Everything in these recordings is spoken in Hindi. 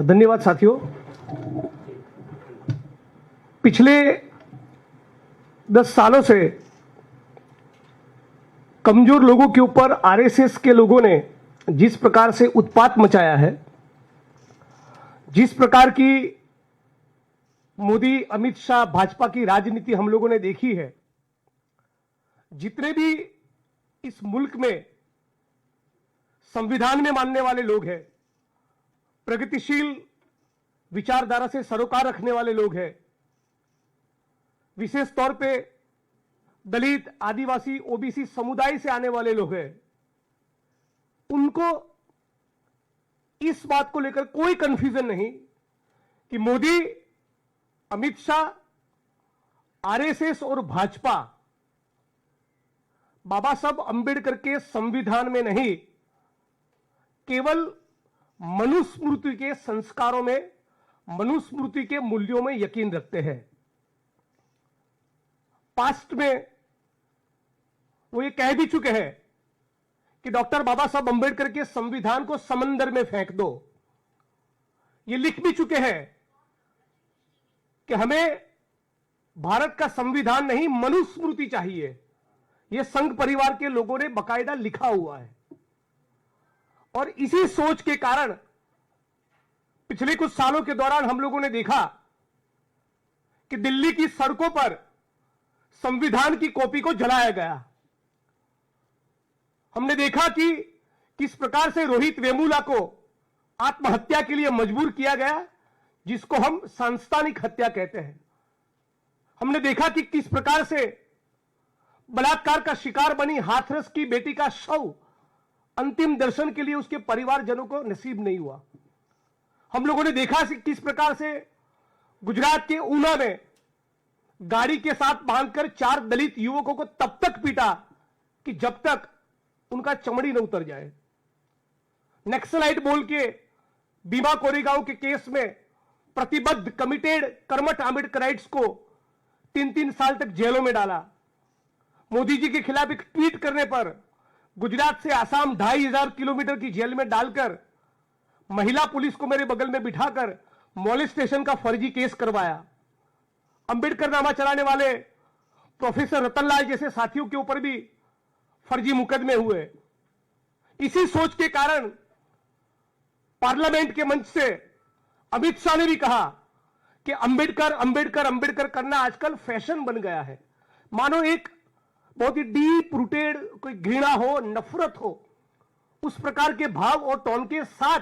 धन्यवाद साथियों। पिछले 10 सालों से कमजोर लोगों के ऊपर आरएसएस के लोगों ने जिस प्रकार से उत्पात मचाया है, जिस प्रकार की मोदी अमित शाह भाजपा की राजनीति हम लोगों ने देखी है, जितने भी इस मुल्क में संविधान में मानने वाले लोग हैं, प्रगतिशील विचारधारा से सरोकार रखने वाले लोग हैं, विशेष तौर पे दलित, आदिवासी, ओबीसी समुदाय से आने वाले लोग हैं, उनको इस बात को लेकर कोई कंफ्यूजन नहीं कि मोदी, अमित शाह, आरएसएस और भाजपा बाबा साहब अंबेडकर के संविधान में नहीं, केवल मनुस्मृति के संस्कारों में, मनुस्मृति के मूल्यों में यकीन रखते हैं। पास्ट में वो ये कह भी चुके हैं कि डॉक्टर बाबा साहब अंबेडकर के संविधान को समंदर में फेंक दो। ये लिख भी चुके हैं कि हमें भारत का संविधान नहीं, मनुस्मृति चाहिए। ये संघ परिवार के लोगों ने बकायदा लिखा हुआ है। और इसी सोच के कारण पिछले कुछ सालों के दौरान हम लोगों ने देखा कि दिल्ली की सड़कों पर संविधान की कॉपी को जलाया गया। हमने देखा कि किस प्रकार से रोहित वेमुला को आत्महत्या के लिए मजबूर किया गया, जिसको हम सांस्थानिक हत्या कहते हैं। हमने देखा कि किस प्रकार से बलात्कार का शिकार बनी हाथरस की बेटी का शव अंतिम दर्शन के लिए उसके परिवारजनों को नसीब नहीं हुआ। हम लोगों ने देखा कि किस प्रकार से गुजरात के ऊना में गाड़ी के साथ बांधकर 4 दलित युवकों को तब तक पीटा कि जब तक उनका चमड़ी न उतर जाए। नक्सलाइट बोल के भीमा कोरेगांव के केस में प्रतिबद्ध, कमिटेड, कर्मठ आंबेडकराइट्स को 3-3 साल तक जेलों में डाला। मोदी जी के खिलाफ एक ट्वीट करने पर गुजरात से आसाम 2500 किलोमीटर की जेल में डालकर महिला पुलिस को मेरे बगल में बिठाकर मॉलेस्टेशन का फर्जी केस करवाया। अंबेडकर नामा चलाने वाले प्रोफेसर रतनलाल जैसे साथियों के ऊपर भी फर्जी मुकदमे हुए। इसी सोच के कारण पार्लियामेंट के मंच से अमित शाह ने भी कहा कि अंबेडकर अंबेडकर अंबेडकर करना आजकल फैशन बन गया है। मानो एक बहुत ही डीप रूटेड कोई घृणा हो, नफरत हो, उस प्रकार के भाव और टोन के साथ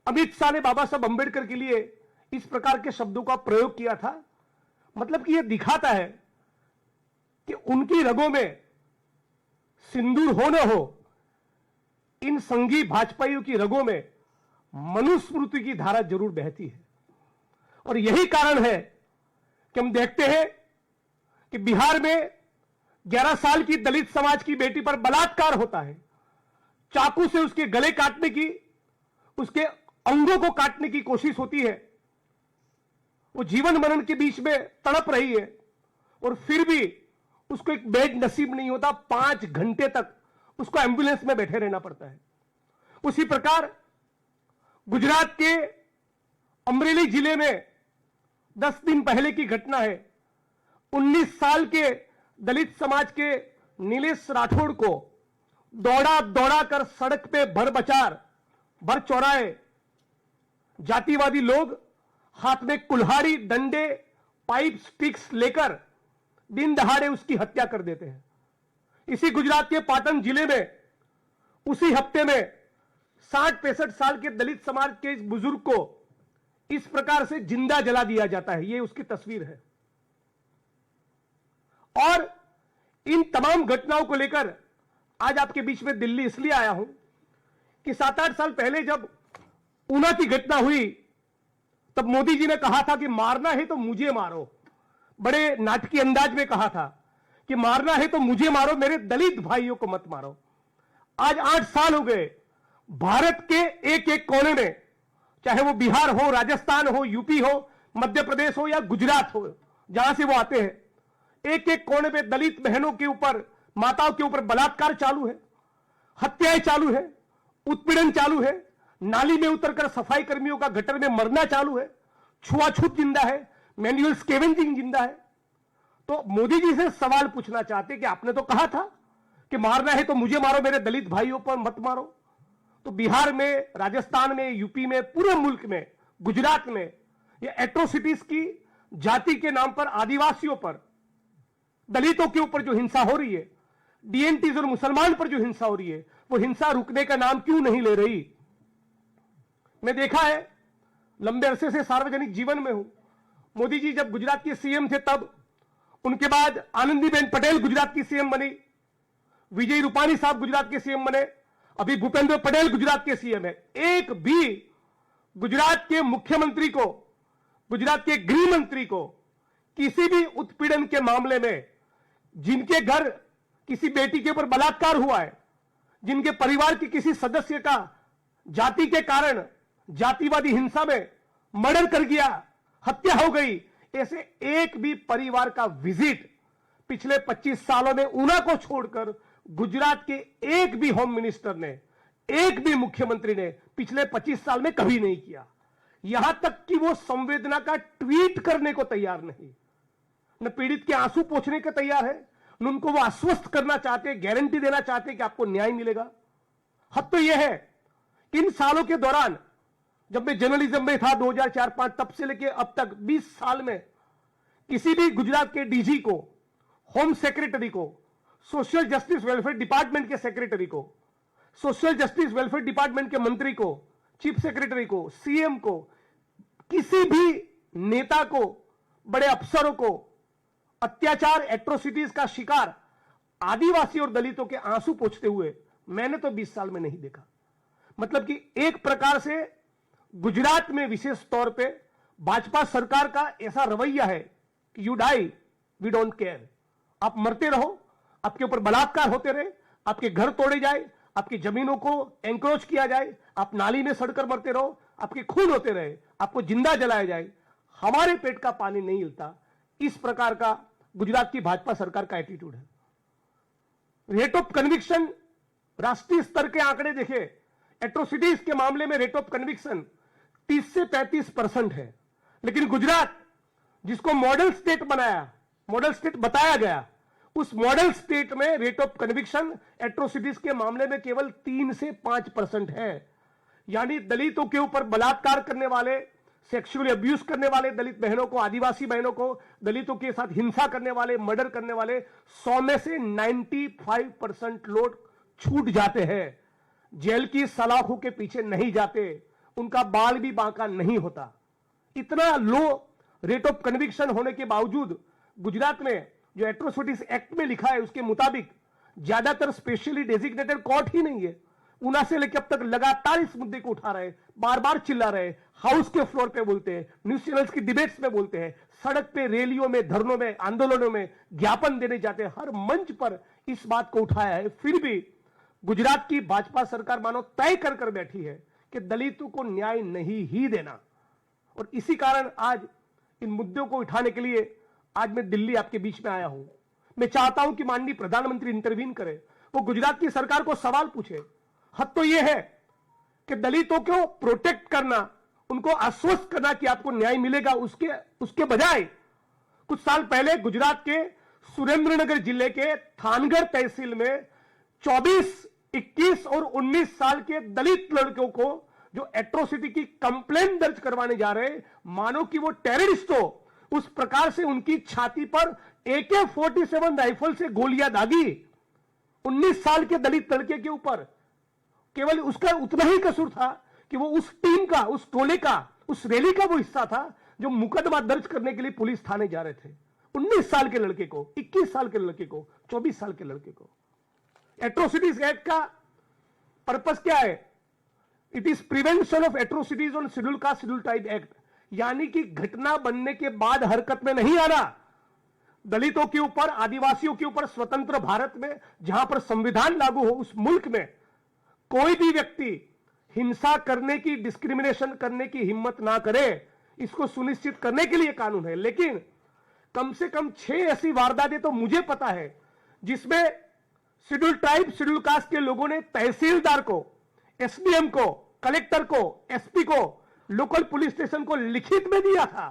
अमित शाह ने बाबा साहब अंबेडकर के लिए इस प्रकार के शब्दों का प्रयोग किया था। मतलब कि यह दिखाता है कि उनकी रगों में सिंदूर हो न हो, इन संघी भाजपाइयों की रगों में मनुस्मृति की धारा जरूर बहती है। और यही कारण है कि हम देखते हैं कि बिहार में 11 साल की दलित समाज की बेटी पर बलात्कार होता है। चाकू से उसके गले काटने की, उसके अंगों को काटने की कोशिश होती है। वो जीवन मरण के बीच में तड़प रही है और फिर भी उसको एक बेड नसीब नहीं होता। 5 घंटे तक उसको एम्बुलेंस में बैठे रहना पड़ता है। उसी प्रकार गुजरात के अमरेली जिले में 10 दिन पहले की घटना है। 19 साल के दलित समाज के नीलेश राठौड़ को दौड़ा दौड़ा कर सड़क पे भर चौराहे जातिवादी लोग हाथ में कुल्हाड़ी, डंडे, पाइप, स्टिक्स लेकर दिन दहाड़े उसकी हत्या कर देते हैं। इसी गुजरात के पाटन जिले में उसी हफ्ते में 60-65 साल के दलित समाज के इस बुजुर्ग को इस प्रकार से जिंदा जला दिया जाता है। ये उसकी तस्वीर है। और इन तमाम घटनाओं को लेकर आज आपके बीच में दिल्ली इसलिए आया हूं कि 7-8 साल पहले जब ऊना की घटना हुई, तब मोदी जी ने कहा था कि मारना है तो मुझे मारो। बड़े नाटकीय अंदाज में कहा था कि मारना है तो मुझे मारो, मेरे दलित भाइयों को मत मारो। आज 8 साल हो गए, भारत के एक एक कोने में, चाहे वो बिहार हो, राजस्थान हो, यूपी हो, मध्य प्रदेश हो या गुजरात हो, जहां से वो आते हैं, एक एक कोने पे दलित बहनों के ऊपर, माताओं के ऊपर बलात्कार चालू है, हत्याएं चालू है, उत्पीड़न चालू है, नाली में उतरकर सफाई कर्मियों का गटर में मरना चालू है, छुआछूत जिंदा है, मैनुअल स्केवेंजिंग जिंदा है। तो मोदी जी से सवाल पूछना चाहते कि आपने तो कहा था कि मारना है तो मुझे मारो, मेरे दलित भाइयों पर मत मारो। तो बिहार में, राजस्थान में, यूपी में, पूरे मुल्क में, गुजरात में ये एट्रोसिटीज की जाति के नाम पर, आदिवासियों पर, दलितों के ऊपर जो हिंसा हो रही है, डीएनटीज और मुसलमान पर जो हिंसा हो रही है, वो हिंसा रुकने का नाम क्यों नहीं ले रही। मैं देखा है, लंबे अरसे से सार्वजनिक जीवन में हूं। मोदी जी जब गुजरात के सीएम थे तब, उनके बाद आनंदीबेन पटेल गुजरात की सीएम बनी, विजय रूपाणी साहब गुजरात के सीएम बने, अभी भूपेंद्र पटेल गुजरात के सीएम है। एक भी गुजरात के मुख्यमंत्री को, गुजरात के गृह मंत्री को किसी भी उत्पीड़न के मामले में, जिनके घर किसी बेटी के ऊपर बलात्कार हुआ है, जिनके परिवार के किसी सदस्य का जाति के कारण जातिवादी हिंसा में मर्डर कर गया, हत्या हो गई, ऐसे एक भी परिवार का विजिट पिछले 25 सालों में ऊना को छोड़कर गुजरात के एक भी होम मिनिस्टर ने, एक भी मुख्यमंत्री ने पिछले 25 साल में कभी नहीं किया। यहां तक कि वो संवेदना का ट्वीट करने को तैयार नहीं, न पीड़ित के आंसू पोंछने को तैयार है, न उनको वो आश्वस्त करना चाहते, गारंटी देना चाहते कि आपको न्याय मिलेगा। हद तो यह है कि इन सालों के दौरान, जब मैं जर्नलिज्म में था 2004-5, तब से लेकर अब तक 20 साल में किसी भी गुजरात के डीजी को, होम सेक्रेटरी को, सोशल जस्टिस वेलफेयर डिपार्टमेंट के सेक्रेटरी को, सोशल जस्टिस वेलफेयर डिपार्टमेंट के मंत्री को, चीफ सेक्रेटरी को, सीएम को, किसी भी नेता को, बड़े अफसरों को अत्याचार, एट्रोसिटीज का शिकार आदिवासी और दलितों के आंसू पोंछते हुए मैंने तो 20 साल में नहीं देखा। मतलब कि एक प्रकार से गुजरात में विशेष तौर पे भाजपा सरकार का ऐसा रवैया है कि you die we don't care, आप मरते रहो, आपके ऊपर बलात्कार होते रहे, आपके घर तोड़े जाए, आपकी जमीनों को एंक्रोच किया जाए, आप नाली में सड़कर मरते रहो, आपके खून होते रहे, आपको जिंदा जलाया जाए, हमारे पेट का पानी नहीं हिलता। इस प्रकार का गुजरात की भाजपा सरकार का एटीट्यूड है। रेट ऑफ कन्विक्शन, राष्ट्रीय स्तर के आंकड़े देखे, एट्रोसिटीज के मामले में रेट ऑफ कन्विक्शन 30 से 35% है। लेकिन गुजरात, जिसको मॉडल स्टेट बनाया, मॉडल स्टेट बताया गया, उस मॉडल स्टेट में रेट ऑफ कन्विक्शन एट्रोसिटीज के मामले में केवल 3 से 5% है। यानी दलितों के ऊपर बलात्कार करने वाले, सेक्सुअली अब्यूज करने वाले दलित बहनों को, आदिवासी बहनों को, दलितों के साथ हिंसा करने वाले, मर्डर करने वाले 100 में से 95% लोग छूट जाते हैं, जेल की सलाखों के पीछे नहीं जाते, उनका बाल भी बांका नहीं होता। इतना लो रेट ऑफ कन्विक्शन होने के बावजूद गुजरात में जो एट्रोसिटीज एक्ट में लिखा है उसके मुताबिक ज्यादातर स्पेशली डेजिग्नेटेड कोर्ट ही नहीं है। ऊना से लेकर अब तक लगातार इस मुद्दे को उठा रहे, बार बार चिल्ला रहे, हाउस के फ्लोर पे बोलते हैं, न्यूज चैनल्स की डिबेट्स में बोलते हैं, सड़क पे, रैलियों में, धरनों में, आंदोलनों में ज्ञापन देने जाते हैं, हर मंच पर इस बात को उठाया है। फिर भी गुजरात की भाजपा सरकार मानो तय कर कर बैठी है कि दलितों को न्याय नहीं ही देना। और इसी कारण आज इन मुद्दों को उठाने के लिए आज मैं दिल्ली आपके बीच में आया हूं। मैं चाहता हूं कि माननीय प्रधानमंत्री इंटरवीन करे, वो गुजरात की सरकार को सवाल पूछे। हद तो यह है कि दलितों को प्रोटेक्ट करना, उनको आश्वस्त करना कि आपको न्याय मिलेगा, उसके बजाय कुछ साल पहले गुजरात के सुरेंद्रनगर जिले के थानगढ़ तहसील में 24, 21 और 19 साल के दलित लड़कों को जो एट्रोसिटी की कंप्लेंट दर्ज करवाने जा रहे, मानो कि वो टेररिस्ट हो, उस प्रकार से उनकी छाती पर AK-47 राइफल से गोलियां दागी 19 साल के दलित लड़के के ऊपर। केवल उसका उतना ही कसूर था कि वो उस टीम का, उस टोले का, उस रैली का वो हिस्सा था जो मुकदमा दर्ज करने के लिए पुलिस थाने जा रहे थे। 19 साल के लड़के को, 21 साल के लड़के को, 24 साल के लड़के को। एट्रोसिटीज एक्ट का पर्पस क्या है? It is prevention of atrocities on schedule caste, schedule tribe act. यानी कि घटना बनने के बाद हरकत में नहीं आना। दलितों के ऊपर, आदिवासियों के ऊपर स्वतंत्र भारत में, जहां पर संविधान लागू हो, उस मुल्क में कोई भी व्यक्ति हिंसा करने की, डिस्क्रिमिनेशन करने की हिम्मत ना करे, इसको सुनिश्चित करने के लिए कानून है। लेकिन कम से कम 6 ऐसी वारदातें तो मुझे पता है जिसमें शेड्यूल ट्राइब, शेड्यूल कास्ट के लोगों ने तहसीलदार को, एसडीएम को, कलेक्टर को, एसपी को, लोकल पुलिस स्टेशन को लिखित में दिया था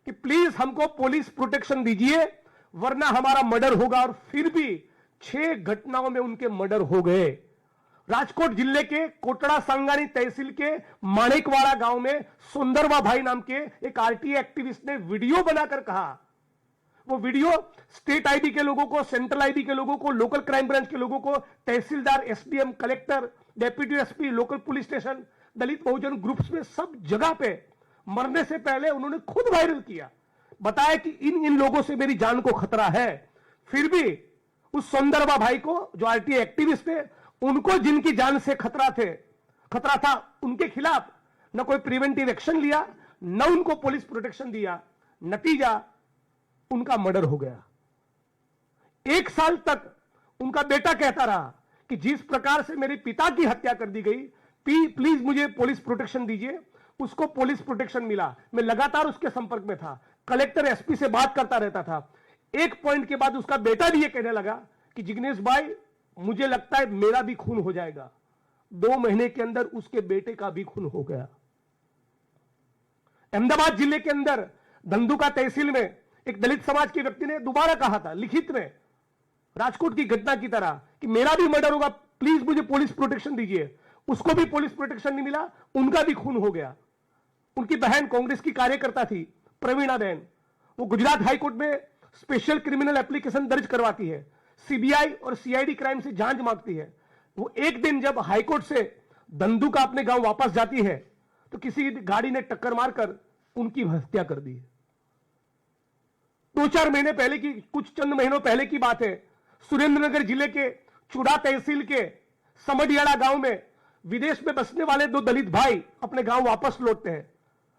कि प्लीज हमको पुलिस प्रोटेक्शन दीजिए वरना हमारा मर्डर होगा। और फिर भी 6 घटनाओं में उनके मर्डर हो गए। राजकोट जिले के कोटड़ा सांगानी तहसील के माणिकवाड़ा गांव में सुंदरवा भाई नाम के एक आरटीए एक्टिविस्ट ने वीडियो बनाकर कहा, वो वीडियो स्टेट आईबी के लोगों को, सेंट्रल आईबी के लोगों को, लोकल क्राइम ब्रांच के लोगों को, tehsildar, SDM, collector, deputy SP, local police station, Dalit Bahujan groups में सब जगह पे मरने से पहले उन्होंने खुद वायरल किया, बताया कि इन लोगों से मेरी जान को खतरा है। फिर भी उस सुंदरवा भाई को, जो आरटीए एक्टिविस्ट थे, उनको जिनकी जान से खतरा था, उनके खिलाफ न कोई प्रिवेंटिव एक्शन लिया, न उनको पुलिस प्रोटेक्शन दिया। नतीजा उनका मर्डर हो गया। 1 साल तक उनका बेटा कहता रहा कि जिस प्रकार से मेरे पिता की हत्या कर दी गई, प्लीज मुझे पुलिस प्रोटेक्शन दीजिए। उसको पुलिस प्रोटेक्शन मिला। मैं लगातार उसके संपर्क में था, कलेक्टर, एसपी से बात करता रहता था। एक पॉइंट के बाद उसका बेटा भी ये कहने लगा कि जिग्नेश भाई, मुझे लगता है मेरा भी खून हो जाएगा। 2 महीने के अंदर उसके बेटे का भी खून हो गया। अहमदाबाद जिले के अंदर धंधुका तहसील में एक दलित समाज के व्यक्ति ने दोबारा कहा था लिखित में, राजकोट की घटना की तरह, कि मेरा भी मर्डर होगा, प्लीज मुझे पुलिस प्रोटेक्शन दीजिए। उसको भी पुलिस प्रोटेक्शन नहीं मिला, उनका भी खून हो गया। उनकी बहन कांग्रेस की कार्यकर्ता थी, प्रवीणा बहन, वो गुजरात हाईकोर्ट में स्पेशल क्रिमिनल एप्लीकेशन दर्ज करवाती है, सीबीआई और सीआईडी क्राइम से जांच मांगती है। वो एक दिन जब हाईकोर्ट से धंधुका अपने गांव वापस जाती है तो किसी गाड़ी ने टक्कर मारकर उनकी हत्या कर दी। 2-4 महीने पहले की, कुछ चंद महीनों पहले की बात है, सुरेंद्रनगर जिले के चुड़ा तहसील के समडियाड़ा गांव में विदेश में बसने वाले 2 दलित भाई अपने गांव वापस लौटते हैं।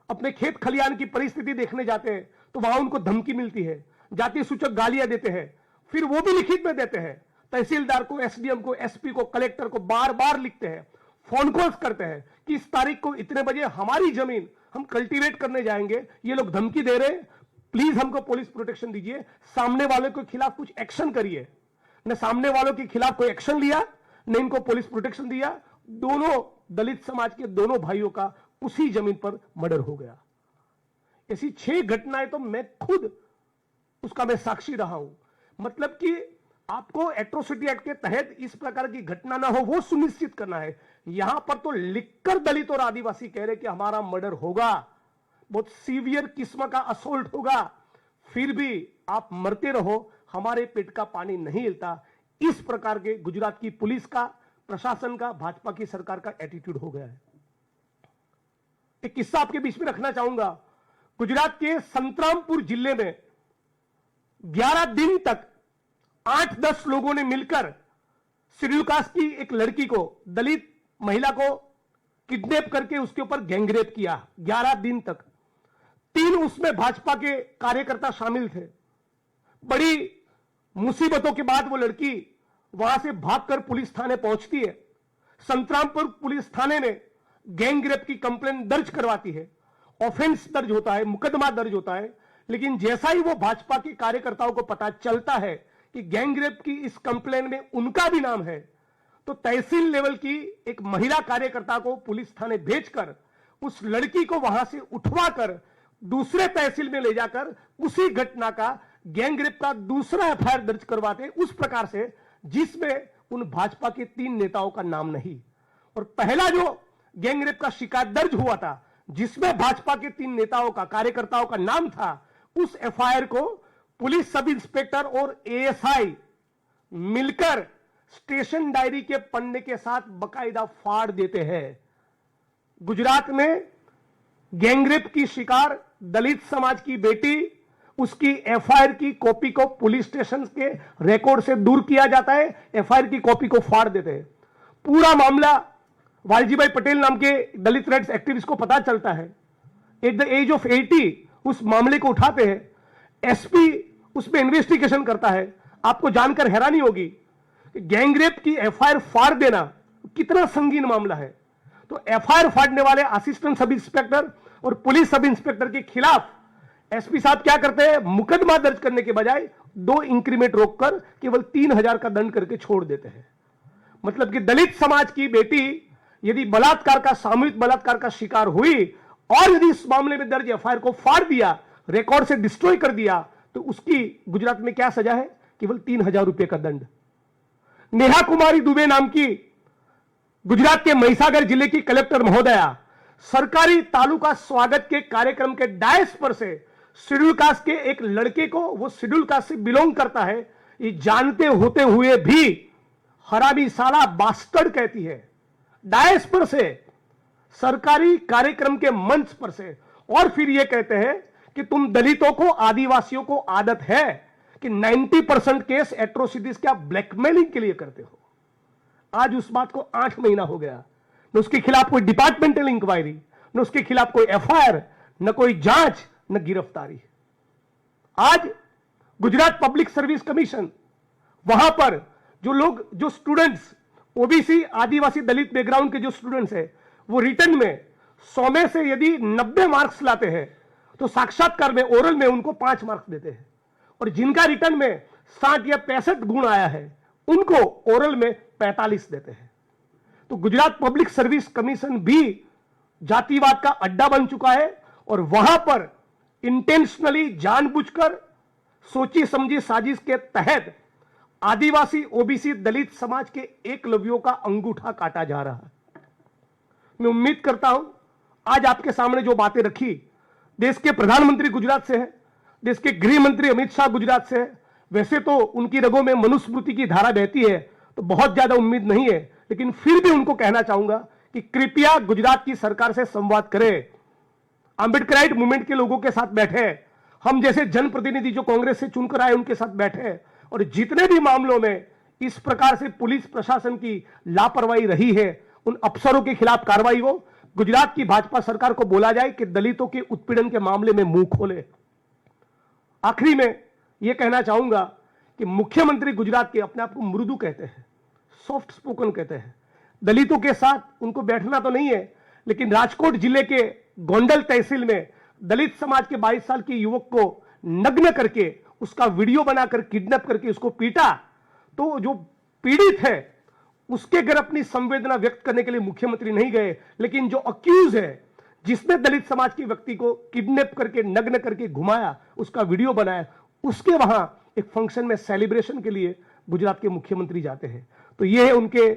अपने खेत खलियान की परिस्थिति देखने जाते हैं तो वहां उनको धमकी मिलती है, जाति सूचक गालियां देते हैं। फिर वो भी लिखित में देते हैं, तहसीलदार को, एसडीएम को, एसपी को, कलेक्टर को बार बार लिखते हैं, फोन कॉल्स करते हैं कि इस तारीख को इतने बजे हमारी जमीन हम कल्टीवेट करने जाएंगे, ये लोग धमकी दे रहे हैं, प्लीज हमको पुलिस प्रोटेक्शन दीजिए, सामने वालों के खिलाफ कुछ एक्शन करिए। न सामने वालों के खिलाफ कोई एक्शन लिया, न इनको पुलिस प्रोटेक्शन दिया। दोनों दलित समाज के दोनों भाइयों का उसी जमीन पर मर्डर हो गया। ऐसी 6 घटनाएं तो मैं खुद उसका मैं साक्षी रहा हूं। मतलब कि आपको एट्रोसिटी एक्ट के तहत इस प्रकार की घटना ना हो, वो सुनिश्चित करना है। यहां पर तो लिखकर दलित और आदिवासी कह रहे कि हमारा मर्डर होगा, बहुत सीवियर किस्म का असोल्ट होगा, फिर भी आप मरते रहो, हमारे पेट का पानी नहीं हिलता। इस प्रकार के गुजरात की पुलिस का, प्रशासन का, भाजपा की सरकार का एटीट्यूड हो गया है। एक किस्सा आपके बीच में रखना चाहूंगा। गुजरात के संतरामपुर जिले में 11 दिन तक 8-10 लोगों ने मिलकर शेड्यूल कास्ट की एक लड़की को, दलित महिला को किडनैप करके उसके ऊपर गैंगरेप किया। 11 दिन तक 3 उसमें भाजपा के कार्यकर्ता शामिल थे। बड़ी मुसीबतों के बाद वो लड़की वहां से भागकर पुलिस थाने पहुंचती है। संतरामपुर पुलिस थाने में गैंगरेप की कंप्लेंट दर्ज करवाती है, ऑफेंस दर्ज होता है, मुकदमा दर्ज होता है। लेकिन जैसा ही वो भाजपा के कार्यकर्ताओं को पता चलता है कि गैंगरेप की इस कंप्लेंट में उनका भी नाम है, तो तहसील लेवल की एक महिला कार्यकर्ता को पुलिस थाने भेजकर उस लड़की को वहां से उठवाकर दूसरे तहसील में ले जाकर उसी घटना का, गैंगरेप का दूसरा एफआईआर दर्ज करवाते, उस प्रकार से जिसमें उन भाजपा के 3 नेताओं का नाम नहीं। और पहला जो गैंगरेप का शिकायत दर्ज हुआ था, जिसमें भाजपा के 3 नेताओं का, कार्यकर्ताओं का नाम था, उस एफआईआर को पुलिस सब इंस्पेक्टर और एएसआई मिलकर स्टेशन डायरी के पन्ने के साथ बकायदा फाड़ देते हैं। गुजरात में गैंगरेप की शिकार दलित समाज की बेटी, उसकी एफआईआर की कॉपी को पुलिस स्टेशन के रिकॉर्ड से दूर किया जाता है, एफआईआर की कॉपी को फाड़ देते हैं। पूरा मामला वालजीभाई पटेल नाम के दलित राइट्स एक्टिविस्ट को पता चलता है। एट द एज ऑफ 80 उस मामले को उठाते हैं, एसपी उसमें इन्वेस्टिगेशन करता है। आपको जानकर हैरानी होगी कि गैंगरेप की एफआईआर फाड़ देना कितना संगीन मामला है। तो एफआईआर फाड़ने वाले असिस्टेंट सब इंस्पेक्टर और पुलिस सब इंस्पेक्टर के खिलाफ एसपी साहब क्या करते हैं, मुकदमा दर्ज करने के बजाय 2 इंक्रीमेंट रोककर केवल 3000 का दंड करके छोड़ देते हैं। मतलब कि दलित समाज की बेटी यदि बलात्कार का, सामूहिक बलात्कार का शिकार हुई और यदि इस मामले में दर्ज एफआईआर को फाड़ दिया, रिकॉर्ड से डिस्ट्रॉय कर दिया, तो उसकी गुजरात में क्या सजा है? केवल 3,000 रुपए का दंड। नेहा कुमारी दुबे नाम की गुजरात के महिसागर जिले की कलेक्टर महोदया सरकारी तालुका स्वागत के कार्यक्रम के डायस पर से शेड्यूल कास्ट के एक लड़के को, वो शेड्यूल कास्ट से बिलोंग करता है, ये जानते होते हुए भी हरामी साला बास्टर्ड कहती है, डायस पर से, सरकारी कार्यक्रम के मंच पर से। और फिर ये कहते हैं कि तुम दलितों को, आदिवासियों को आदत है कि 90% केस एट्रोसिटीज क्या ब्लैकमेलिंग के लिए करते हो। आज उस बात को 8 महीना हो गया, न उसके खिलाफ कोई डिपार्टमेंटल इंक्वायरी, न उसके खिलाफ कोई एफआईआर, न कोई जांच, न गिरफ्तारी। आज गुजरात पब्लिक सर्विस कमीशन, वहां पर जो लोग, जो स्टूडेंट्स ओबीसी, आदिवासी, दलित बैकग्राउंड के जो स्टूडेंट्स हैं, वो रिटर्न में 100 में से यदि 90 मार्क्स लाते हैं तो साक्षात्कार में, ओरल में उनको 5 मार्क्स देते हैं, और जिनका रिटर्न में 60 या 65 गुण आया है उनको ओरल में 45 देते हैं। तो गुजरात पब्लिक सर्विस कमीशन भी जातिवाद का अड्डा बन चुका है, और वहां पर इंटेंशनली, जानबूझकर, सोची समझी साजिश के तहत आदिवासी, ओबीसी, दलित समाज के एकलव्यों का अंगूठा काटा जा रहा है। मैं उम्मीद करता हूं आज आपके सामने जो बातें रखी, देश के प्रधानमंत्री गुजरात से है, देश के गृह मंत्री अमित शाह गुजरात से है, वैसे तो उनकी रगों में मनुस्मृति की धारा बहती है, तो बहुत ज्यादा उम्मीद नहीं है, लेकिन फिर भी उनको कहना चाहूंगा कि कृपया गुजरात की सरकार से संवाद करें, आंबेडकराइट मूवमेंट के लोगों के साथ बैठे, हम जैसे जनप्रतिनिधि जो कांग्रेस से चुनकर आए उनके साथ बैठे, और जितने भी मामलों में इस प्रकार से पुलिस प्रशासन की लापरवाही रही है, उन अफसरों के खिलाफ कार्रवाई हो। गुजरात की भाजपा सरकार को बोला जाए कि दलितों के उत्पीड़न के मामले में मुंह खोले। आखिरी में यह कहना चाहूंगा कि मुख्यमंत्री गुजरात के अपने आप को मृदु कहते हैं, सॉफ्ट स्पोकन कहते हैं, दलितों के साथ उनको बैठना तो नहीं है, लेकिन राजकोट जिले के गोंडल तहसील में दलित समाज के 22 साल के युवक को नग्न करके, उसका वीडियो बनाकर किडनैप करके उसको पीटा, तो जो पीड़ित है उसके घर अपनी संवेदना व्यक्त करने के लिए मुख्यमंत्री नहीं गए, लेकिन जो अक्यूज है, जिसने दलित समाज के व्यक्ति को किडनैप करके, नग्न करके घुमाया, उसका वीडियो बनाया, उसके वहां एक फंक्शन में सेलिब्रेशन के लिए गुजरात के मुख्यमंत्री जाते हैं। तो यह है उनके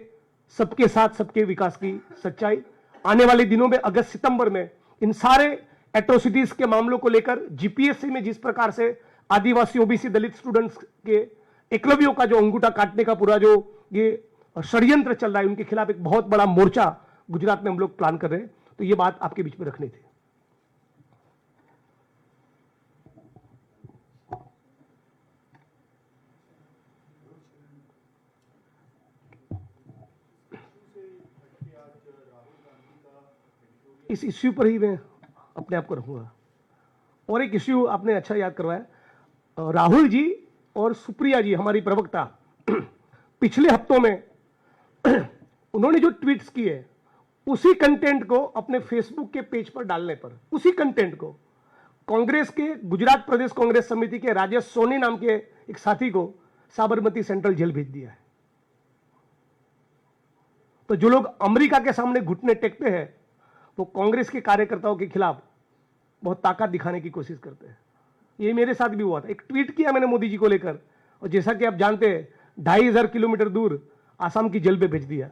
सबके साथ सबके विकास की सच्चाई। आने वाले दिनों में अगस्त सितंबर में इन सारे एट्रोसिटीज के मामलों को लेकर जीपीएससी में जिस प्रकार से आदिवासी, ओबीसी, दलित स्टूडेंट्स के एकलव्यों का जो अंगूठा काटने का पूरा जो ये षड्यंत्र चल रहा है, उनके खिलाफ एक बहुत बड़ा मोर्चा गुजरात में हम लोग प्लान कर रहे हैं। तो ये बात आपके बीच में रखनी थी। इस इश्यू पर ही मैं अपने आप को रखूंगा। और एक इश्यू आपने अच्छा याद करवाया, राहुल जी और सुप्रिया जी, हमारी प्रवक्ता, पिछले हफ्तों में उन्होंने जो ट्वीट्स किए, उसी कंटेंट को अपने फेसबुक के पेज पर डालने पर, उसी कंटेंट को कांग्रेस के गुजरात प्रदेश कांग्रेस समिति के राजेश सोनी नाम के एक साथी को साबरमती सेंट्रल जेल भेज दिया है। तो जो लोग अमेरिका के सामने घुटने टेकते हैं, वो कांग्रेस के कार्यकर्ताओं के खिलाफ बहुत ताकत दिखाने की कोशिश करते हैं। ये मेरे साथ भी हुआ था। एक ट्वीट किया मैंने मोदी जी को लेकर, और जैसा कि आप जानते हैं 2500 किलोमीटर दूर आसाम की जेल पे भेज दिया।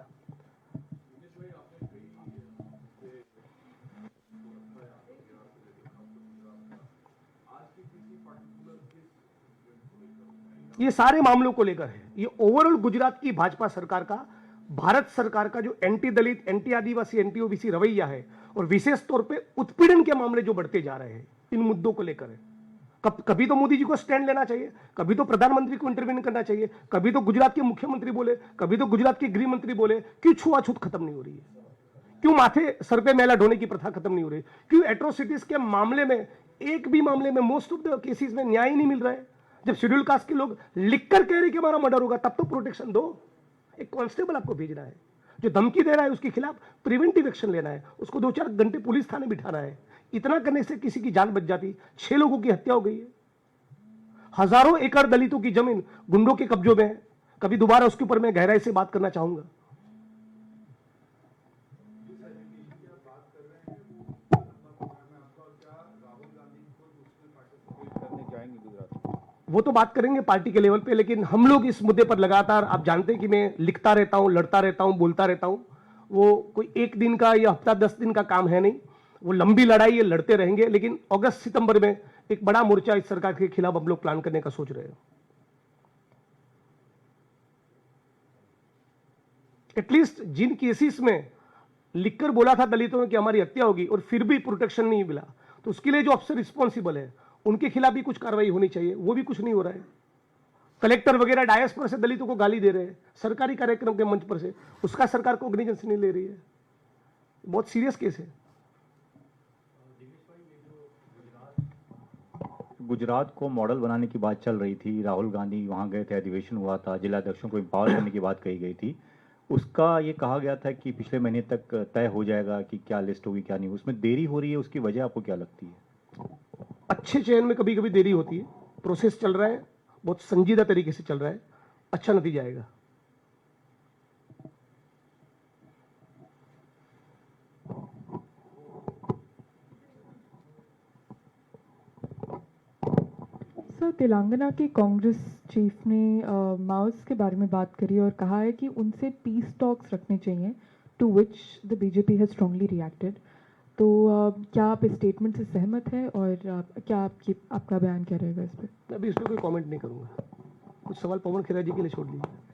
ये सारे मामलों को लेकर है। ये ओवरऑल गुजरात की भाजपा सरकार का, भारत सरकार का जो एंटी दलित, एंटी आदिवासी, एंटी ओबीसी रवैया है, और विशेष तौर पे उत्पीड़न के मामले जो बढ़ते जा रहे हैं, इन मुद्दों को लेकर है। कभी तो मोदी जी को स्टैंड लेना चाहिए, कभी तो प्रधानमंत्री को इंटरवीन करना चाहिए, कभी तो गुजरात के मुख्यमंत्री बोले, कभी तो गुजरात के गृह मंत्री बोले। क्यों छुआछूत खत्म नहीं हो रही है? क्यों माथे सर पे मैला ढोने की प्रथा खत्म नहीं हो रही? क्यों एट्रोसिटीज के मामले में, एक भी मामले में, मोस्ट ऑफ द केसेस में न्याय नहीं मिल रहा है? जब शेड्यूल कास्ट के लोग लिखकर कह रहे कि हमारा मर्डर होगा, तब तो प्रोटेक्शन दो। एक कांस्टेबल आपको भेजना है, जो धमकी दे रहा है उसके खिलाफ प्रिवेंटिव एक्शन लेना है, उसको 2-4 घंटे पुलिस थाने बिठाना है। इतना करने से किसी की जान बच जाती। 6 लोगों की हत्या हो गई है। हजारों एकड़ दलितों की जमीन गुंडों के कब्जों में है। कभी दोबारा उसके ऊपर मैं गहराई से बात करना चाहूंगा। वो तो बात करेंगे पार्टी के लेवल पे, लेकिन हम लोग इस मुद्दे पर लगातार, आप जानते हैं कि मैं लिखता रहता हूं, लड़ता रहता हूं, बोलता रहता हूं। वो कोई एक दिन का या हफ्ता 10 दिन का काम है नहीं, वो लंबी लड़ाई, ये लड़ते रहेंगे। लेकिन अगस्त सितंबर में एक बड़ा मोर्चा इस सरकार के खिलाफ हम लोग प्लान करने का सोच रहे हैं। एटलीस्ट जिन केसेस में लिखकर बोला था दलितों में कि हमारी हत्या होगी और फिर भी प्रोटेक्शन नहीं मिला, तो उसके लिए जो अफसर रिस्पॉन्सिबल है उनके खिलाफ भी कुछ कार्रवाई होनी चाहिए। वो भी कुछ नहीं हो रहा है। कलेक्टर वगैरह डायस पर से दलितों को गाली दे रहे हैं, सरकारी कार्यक्रम के मंच पर से, उसका सरकार कोग्निजेंस नहीं ले रही है। बहुत सीरियस केस है। गुजरात को मॉडल बनाने की बात चल रही थी, राहुल गांधी वहां गए थे, अधिवेशन हुआ था, जिला अध्यक्षों को एम्पावर करने की बात कही गई थी। उसका ये कहा गया था कि पिछले महीने तक तय हो जाएगा कि क्या लिस्ट होगी क्या नहीं। उसमें देरी हो रही है, उसकी वजह आपको क्या लगती है? अच्छे चयन में कभी कभी देरी होती है, प्रोसेस चल रहा है, बहुत संजीदा तरीके से चल रहा है, अच्छा नतीजा आएगा। सर, तेलंगाना के कांग्रेस चीफ ने माओस के बारे में बात करी और कहा है कि उनसे पीस टॉक्स रखने चाहिए, to which the BJP has strongly reacted. तो क्या आप इस स्टेटमेंट से सहमत हैं और क्या आपका बयान क्या रहेगा इस पर? मैं अभी इस पर कोई कमेंट नहीं करूंगा। कुछ सवाल पवन खेरा जी के लिए छोड़ दीजिए।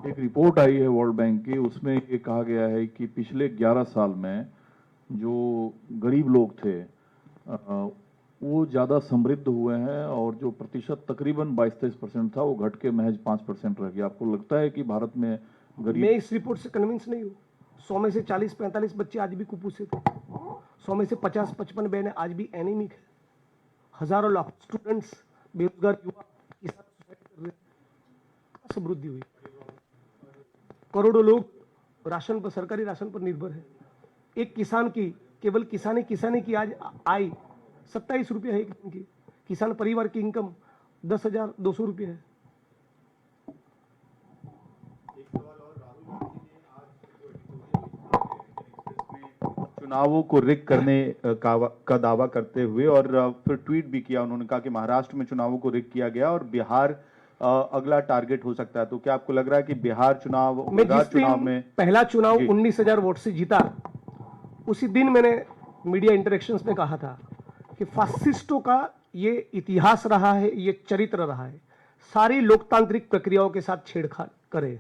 एक रिपोर्ट आई है वर्ल्ड बैंक की, उसमें ये कहा गया है कि पिछले 11 साल में जो गरीब लोग थे वो ज़्यादा समृद्ध हुए हैं और जो प्रतिशत तकरीबन 22-23% था वो घट के महज 5% रह गया। आपको लगता है कि भारत में गरीब? मैं इस रिपोर्ट से कन्विंस नहीं हूँ। 100 में से 40-45 बच्चे आज भी कुपोषित हैं। 100 में से 50-55 बहनें आज भी एनीमिक है। हजारों लाख स्टूडेंट्स, बेरोजगार युवा, किसान सुसाइड कर रहे हैं। समृद्धि हुई, करोड़ों लोग राशन पर, सरकारी राशन पर निर्भर है। एक किसान की, केवल किसानी की आज आय 27 रुपये है एक दिन की। किसान परिवार की इनकम 10,200 रुपये है। चुनावों को रिग करने का दावा करते हुए और फिर ट्वीट भी किया। उन्होंने कहा कि महाराष्ट्र में चुनावों को रिग किया गया और बिहार अगला टारगेट हो सकता है। तो क्या आपको लग रहा है कि बिहार चुनाव में पहला चुनाव 19,000 वोट से जीता, उसी दिन मैंने मीडिया इंटरेक्शंस में कहा था कि फासिस्टों का ये इतिहास रहा है, ये चरित्र रहा है, सारी लोकतांत्रिक प्रक्रियाओं के साथ छेड़छाड़ करे।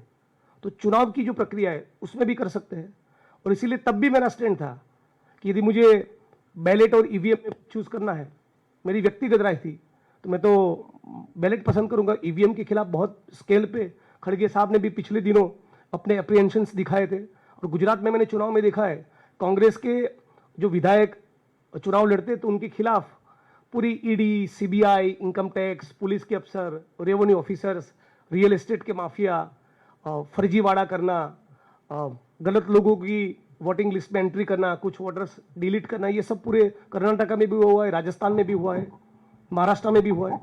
तो चुनाव की जो प्रक्रिया है उसमें भी कर सकते हैं। और इसीलिए तब भी मेरा स्टैंड था कि यदि मुझे बैलेट और ईवीएम में चूज करना है, मेरी व्यक्तिगत राय थी, तो मैं तो बैलेट पसंद करूंगा। ईवीएम के खिलाफ बहुत स्केल पे खड़गे साहब ने भी पिछले दिनों अपने अप्रीहेंशंस दिखाए थे। और गुजरात में मैंने चुनाव में देखा है, कांग्रेस के जो विधायक चुनाव लड़ते तो उनके खिलाफ पूरी ED, CBI, income tax, police के अफसर, रेवेन्यू ऑफिसर्स, रियल एस्टेट के माफिया, फर्जीवाड़ा करना, गलत लोगों की वोटिंग लिस्ट में एंट्री करना, कुछ वोटर्स डिलीट करना, ये सब पूरे कर्नाटका में भी हुआ है, राजस्थान में भी हुआ है, महाराष्ट्र में भी हुआ है।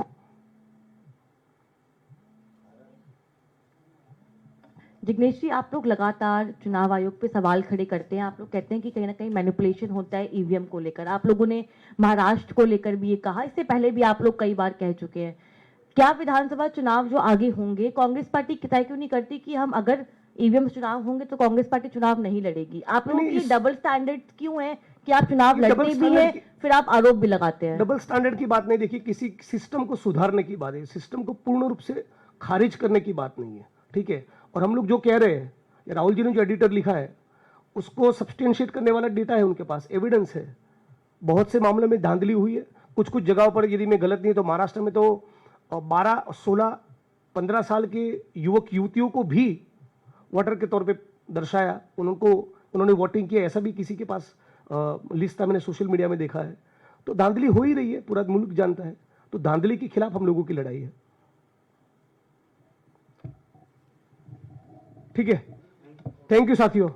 जिग्नेश जी, आप लोग लगातार चुनाव आयोग पे सवाल खड़े करते हैं। आप लोग कहते हैं कि कहीं ना कहीं मैनिपुलेशन होता है ईवीएम को लेकर। आप लोगों ने महाराष्ट्र को लेकर भी ये कहा, इससे पहले भी आप लोग कई बार कह चुके हैं। क्या विधानसभा चुनाव जो आगे होंगे, कांग्रेस पार्टी तय क्यों नहीं करती कि हम अगर ईवीएम चुनाव होंगे तो कांग्रेस पार्टी चुनाव नहीं लड़ेगी? आप लोगों की डबल स्टैंडर्ड क्यों है कि आप चुनाव लड़ते भी हैं फिर आप आरोप भी लगाते हैं? डबल स्टैंडर्ड की बात नहीं। देखिए, किसी सिस्टम को सुधारने की बात है, सिस्टम को पूर्ण रूप से खारिज करने की बात नहीं है, ठीक है। और हम लोग जो कह रहे हैं, राहुल जी ने जो एडिटर लिखा है उसको सब्सटेंशिएट करने वाला डेटा है उनके पास, एविडेंस है। बहुत से मामलों में धांधली हुई है। कुछ कुछ जगहों पर, यदि मैं गलत नहीं तो महाराष्ट्र में तो 12, 16, 15 साल के युवक युवतियों को भी वोटर के तौर पे दर्शाया, उन्होंने वोटिंग किया, ऐसा भी किसी के पास लिस्ट था, मैंने सोशल मीडिया में देखा है। तो धांधली हो ही रही है, पूरा मुल्क जानता है। तो धांधली के खिलाफ हम लोगों की लड़ाई है, ठीक है। थैंक यू साथियों।